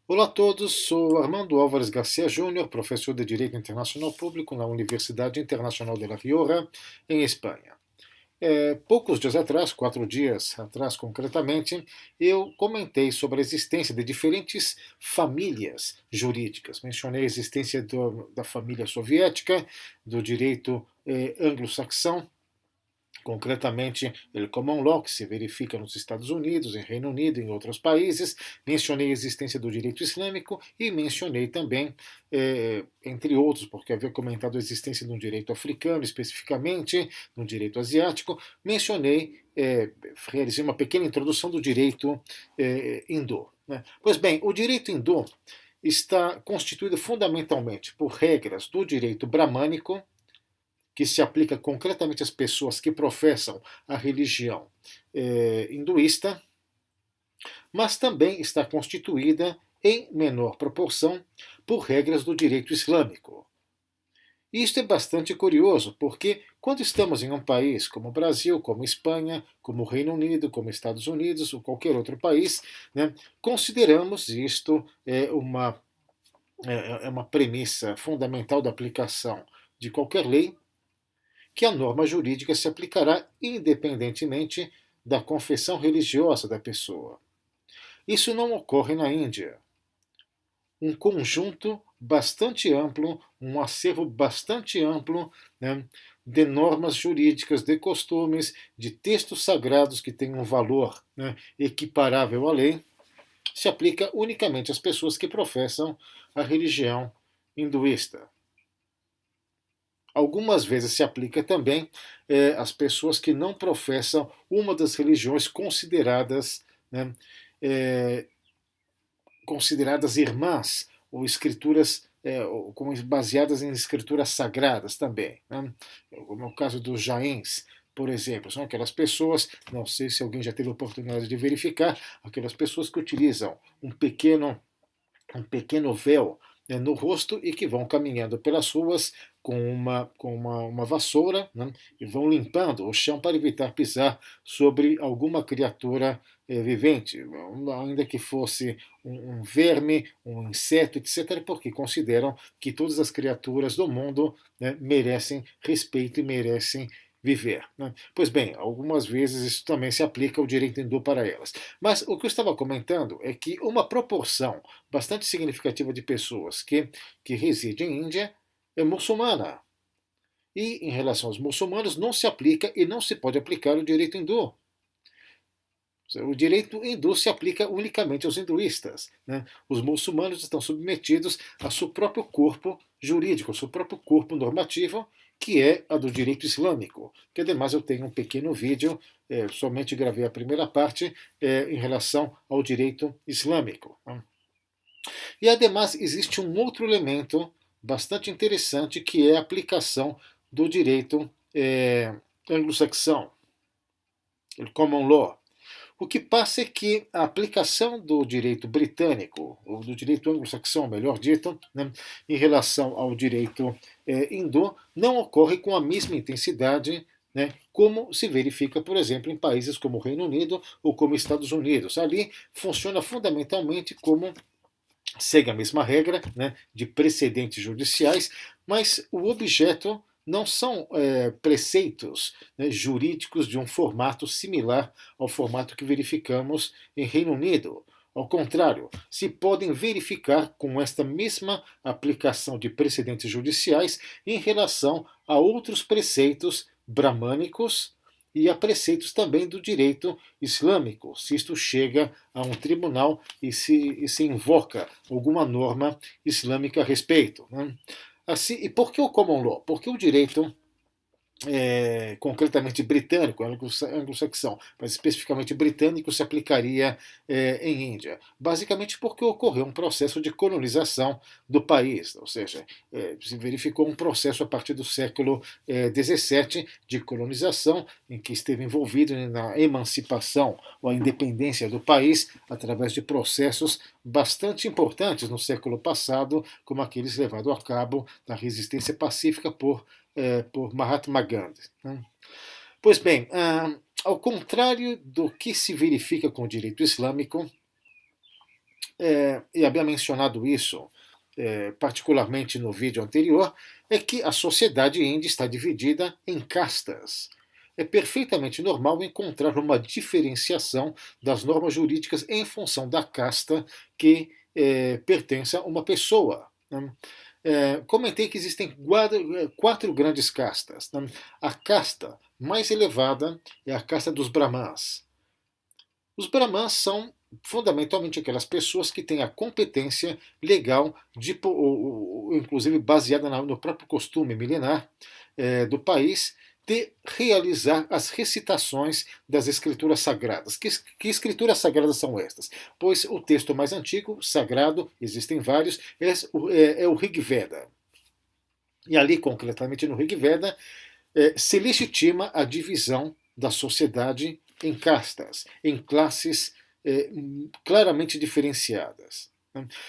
Olá a todos, sou Armando Álvares Garcia Júnior, professor de Direito Internacional Público na Universidade Internacional de La Rioja, em Espanha. Poucos dias atrás, 4 dias atrás concretamente, eu comentei sobre a existência de diferentes famílias jurídicas. Mencionei a existência da família soviética, do direito anglo-saxão, concretamente o common law, que se verifica nos Estados Unidos, em Reino Unido e em outros países. Mencionei a existência do direito islâmico e mencionei também, entre outros, porque havia comentado a existência de um direito africano, especificamente, no direito asiático, mencionei, realizei uma pequena introdução do direito hindu. Né? Pois bem, o direito hindu está constituído fundamentalmente por regras do direito bramânico, que se aplica concretamente às pessoas que professam a religião hinduísta, mas também está constituída, em menor proporção, por regras do direito islâmico. E isto é bastante curioso, porque quando estamos em um país como o Brasil, como Espanha, como o Reino Unido, como Estados Unidos ou qualquer outro país, né, consideramos isto uma premissa fundamental da aplicação de qualquer lei, que a norma jurídica se aplicará independentemente da confissão religiosa da pessoa. Isso não ocorre na Índia. Um conjunto bastante amplo, um acervo bastante amplo, né, de normas jurídicas, de costumes, de textos sagrados que têm um valor, né, equiparável à lei, se aplica unicamente às pessoas que professam a religião hinduísta. Algumas vezes se aplica também às pessoas que não professam uma das religiões consideradas, né, é, consideradas irmãs ou escrituras baseadas em escrituras sagradas também, né? Como é o caso dos jains, por exemplo, são aquelas pessoas, não sei se alguém já teve a oportunidade de verificar, aquelas pessoas que utilizam um pequeno véu, né, no rosto e que vão caminhando pelas ruas com uma vassoura, né, e vão limpando o chão para evitar pisar sobre alguma criatura vivente, ainda que fosse um verme, um inseto, etc., porque consideram que todas as criaturas do mundo, né, merecem respeito e merecem viver. Né? Pois bem, algumas vezes isso também se aplica ao direito hindu para elas. Mas o que eu estava comentando é que uma proporção bastante significativa de pessoas que residem em Índia é muçulmana. E em relação aos muçulmanos, não se aplica e não se pode aplicar o direito hindu. O direito hindu se aplica unicamente aos hinduístas. Né? Os muçulmanos estão submetidos ao seu próprio corpo jurídico, ao seu próprio corpo normativo, que é a do direito islâmico. Que ademais eu tenho um pequeno vídeo, somente gravei a primeira parte, em relação ao direito islâmico. Né? E ademais existe um outro elemento bastante interessante que é a aplicação do direito anglo-saxão, o common law. O que passa é que a aplicação do direito britânico, ou do direito anglo-saxão, melhor dito, né, em relação ao direito hindu, não ocorre com a mesma intensidade, né, como se verifica, por exemplo, em países como o Reino Unido ou como Estados Unidos. Ali funciona fundamentalmente como segue a mesma regra, né, de precedentes judiciais, mas o objeto não são preceitos, né, jurídicos de um formato similar ao formato que verificamos em Reino Unido. Ao contrário, se podem verificar com esta mesma aplicação de precedentes judiciais em relação a outros preceitos bramânicos e a preceitos também do direito islâmico, se isto chega a um tribunal e se invoca alguma norma islâmica a respeito. Né? Assim, e por que o common law? Porque o direito concretamente britânico, anglo-saxão, mas especificamente britânico, se aplicaria em Índia. Basicamente porque ocorreu um processo de colonização do país, ou seja, se verificou um processo a partir do século XVII de colonização, em que esteve envolvido na emancipação ou a independência do país através de processos bastante importantes no século passado, como aqueles levados a cabo na resistência pacífica por Mahatma Gandhi. Né? Pois bem, ao contrário do que se verifica com o direito islâmico, e havia mencionado isso particularmente no vídeo anterior, é que a sociedade índia está dividida em castas. É perfeitamente normal encontrar uma diferenciação das normas jurídicas em função da casta que pertence a uma pessoa. Né? Comentei que existem quatro grandes castas. Né? A casta mais elevada é a casta dos Brahmans. Os Brahmans são fundamentalmente aquelas pessoas que têm a competência legal, inclusive baseada no próprio costume milenar do país, de realizar as recitações das escrituras sagradas. Que escrituras sagradas são estas? Pois o texto mais antigo, sagrado, existem vários, é o Rig Veda. E ali, concretamente no Rig Veda, se legitima a divisão da sociedade em castas, em classes claramente diferenciadas.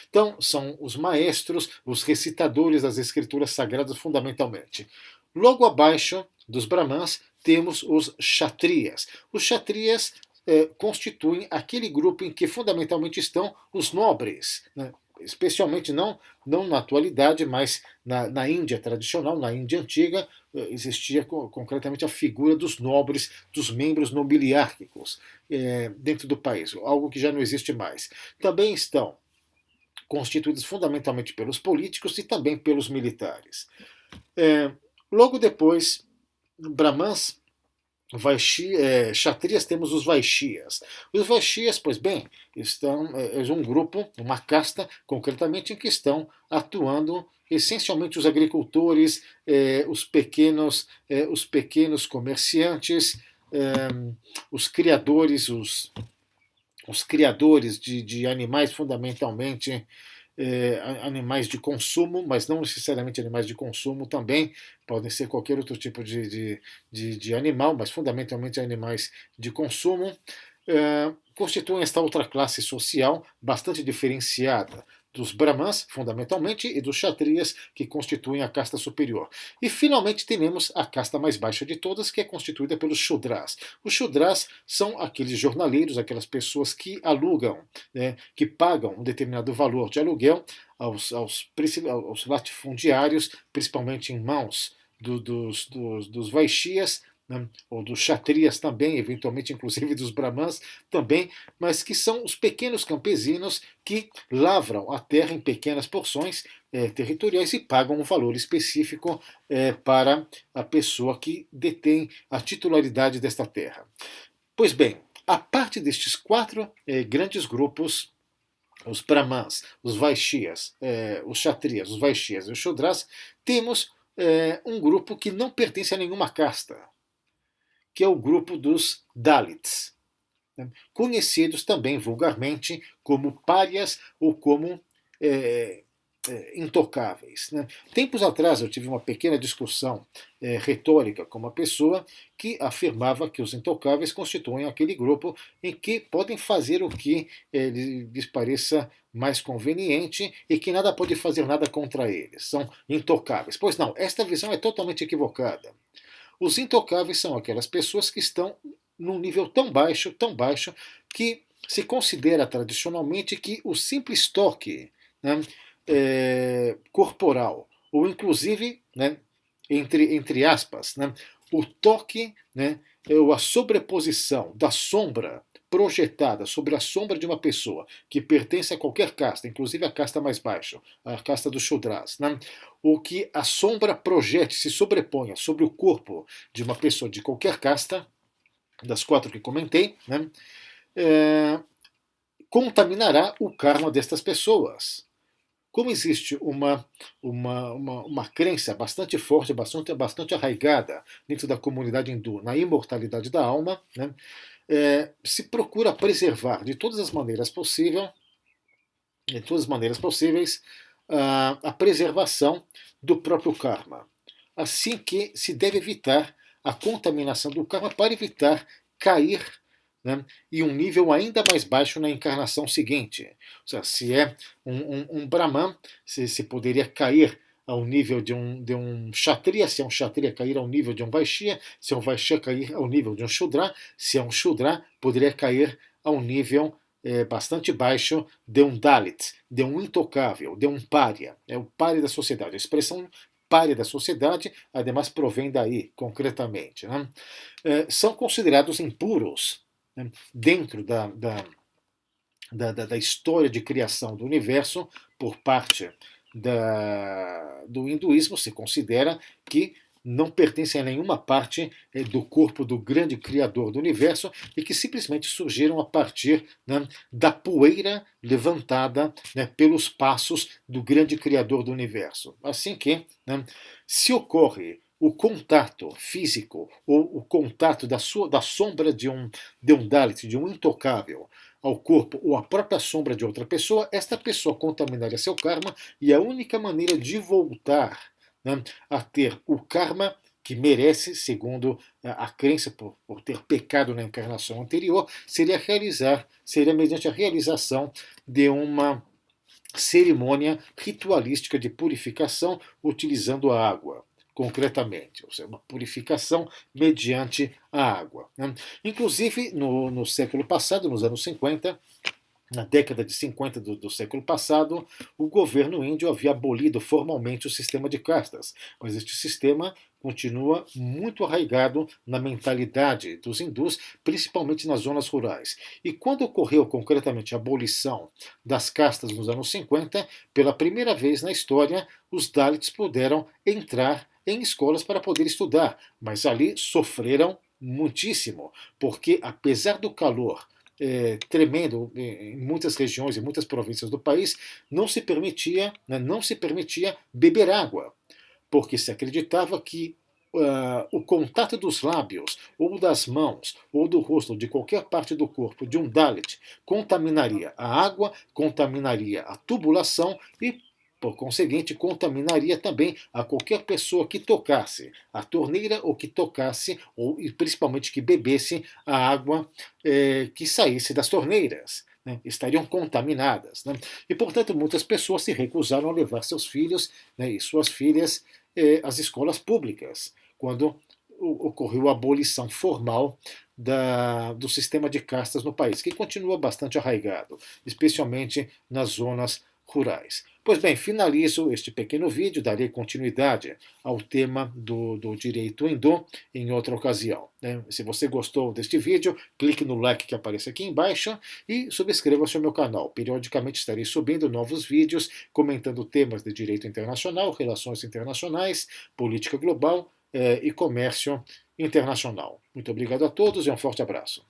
Então, são os maestros, os recitadores das escrituras sagradas, fundamentalmente. Logo abaixo dos Brahmans, temos os Kshatriyas. Os Kshatriyas constituem aquele grupo em que fundamentalmente estão os nobres, né? Especialmente não na atualidade, mas na Índia tradicional, na Índia antiga, existia concretamente a figura dos nobres, dos membros nobiliárquicos dentro do país, algo que já não existe mais. Também estão constituídos fundamentalmente pelos políticos e também pelos militares. Logo depois, Brahmans, Kshatriyas, temos os Vaishyas. Os Vaishyas, pois bem, é um grupo, uma casta, concretamente, em que estão atuando essencialmente os agricultores, os pequenos comerciantes, os criadores, os criadores de animais, fundamentalmente animais de consumo, mas não necessariamente animais de consumo também, podem ser qualquer outro tipo de animal, mas fundamentalmente animais de consumo, constituem esta outra classe social bastante diferenciada dos Brahmans, fundamentalmente, e dos Kshatriyas, que constituem a casta superior. E, finalmente, temos a casta mais baixa de todas, que é constituída pelos Shudras. Os Shudras são aqueles jornaleiros, aquelas pessoas que alugam, né, que pagam um determinado valor de aluguel aos latifundiários, principalmente em mãos dos Vaishyas, né, ou dos Kshatriyas também, eventualmente inclusive dos Brahmans também, mas que são os pequenos campesinos que lavram a terra em pequenas porções territoriais e pagam um valor específico para a pessoa que detém a titularidade desta terra. Pois bem, a parte destes quatro grandes grupos, os Brahmans, os Vaishyas, os Kshatriyas, os Vaishyas e os Shudras, temos um grupo que não pertence a nenhuma casta, que é o grupo dos Dalits, né? Conhecidos também vulgarmente como párias ou como intocáveis. Né? Tempos atrás eu tive uma pequena discussão retórica com uma pessoa que afirmava que os intocáveis constituem aquele grupo em que podem fazer o que lhes pareça mais conveniente e que nada pode fazer nada contra eles. São intocáveis. Pois não, esta visão é totalmente equivocada. Os intocáveis são aquelas pessoas que estão num nível tão baixo, que se considera tradicionalmente que o simples toque, né, corporal, ou inclusive, né, entre aspas, né, o toque, né, ou a sobreposição da sombra projetada sobre a sombra de uma pessoa que pertence a qualquer casta, inclusive a casta mais baixa, a casta dos Shudras, né? O que a sombra projete, se sobreponha sobre o corpo de uma pessoa de qualquer casta, das quatro que comentei, né? Contaminará o karma destas pessoas. Como existe uma crença bastante forte, bastante arraigada dentro da comunidade hindu na imortalidade da alma, né? Se procura preservar de todas as maneiras possíveis, a preservação do próprio karma. Assim que se deve evitar a contaminação do karma para evitar cair, né, em um nível ainda mais baixo na encarnação seguinte. Ou seja, se é um Brahman, se poderia cair ao nível de um Kshatriya, se é um Kshatriya cair ao nível de um Vaishya, se é um Vaishya cair ao nível de um Shudra, se é um Shudra, poderia cair ao nível bastante baixo de um Dalit, de um intocável, de um pária. É o pária da sociedade. A expressão pária da sociedade, ademais, provém daí, concretamente. Né? São considerados impuros, né, dentro da história de criação do universo por parte do hinduísmo. Se considera que não pertencem a nenhuma parte do corpo do grande criador do universo e que simplesmente surgiram a partir, né, da poeira levantada, né, pelos passos do grande criador do universo. Assim que, né, se ocorre o contato físico ou o contato da sombra de um Dalit, de um intocável, ao corpo ou à própria sombra de outra pessoa, esta pessoa contaminaria seu karma e a única maneira de voltar, né, a ter o karma que merece, segundo a crença por ter pecado na encarnação anterior, seria mediante a realização de uma cerimônia ritualística de purificação utilizando a água, concretamente, ou seja, uma purificação mediante a água. Né? Inclusive, no século passado, nos anos 50, na década de 50 do século passado, o governo índio havia abolido formalmente o sistema de castas, mas este sistema continua muito arraigado na mentalidade dos hindus, principalmente nas zonas rurais. E quando ocorreu concretamente a abolição das castas nos anos 50, pela primeira vez na história, os Dalits puderam entrar em escolas para poder estudar, mas ali sofreram muitíssimo, porque apesar do calor tremendo em muitas regiões, em muitas províncias do país, não se permitia, né, não se permitia beber água, porque se acreditava que o contato dos lábios, ou das mãos, ou do rosto, ou de qualquer parte do corpo de um Dalit contaminaria a água, contaminaria a tubulação e, por conseguinte, contaminaria também a qualquer pessoa que tocasse a torneira ou que tocasse, ou principalmente que bebesse a água que saísse das torneiras. Né, estariam contaminadas. Né? E, portanto, muitas pessoas se recusaram a levar seus filhos, né, e suas filhas às escolas públicas, quando ocorreu a abolição formal do sistema de castas no país, que continua bastante arraigado, especialmente nas zonas rurais. Pois bem, finalizo este pequeno vídeo, darei continuidade ao tema do direito hindu em outra ocasião. Né? Se você gostou deste vídeo, clique no like que aparece aqui embaixo e subscreva-se ao meu canal. Periodicamente estarei subindo novos vídeos comentando temas de direito internacional, relações internacionais, política global e comércio internacional. Muito obrigado a todos e um forte abraço.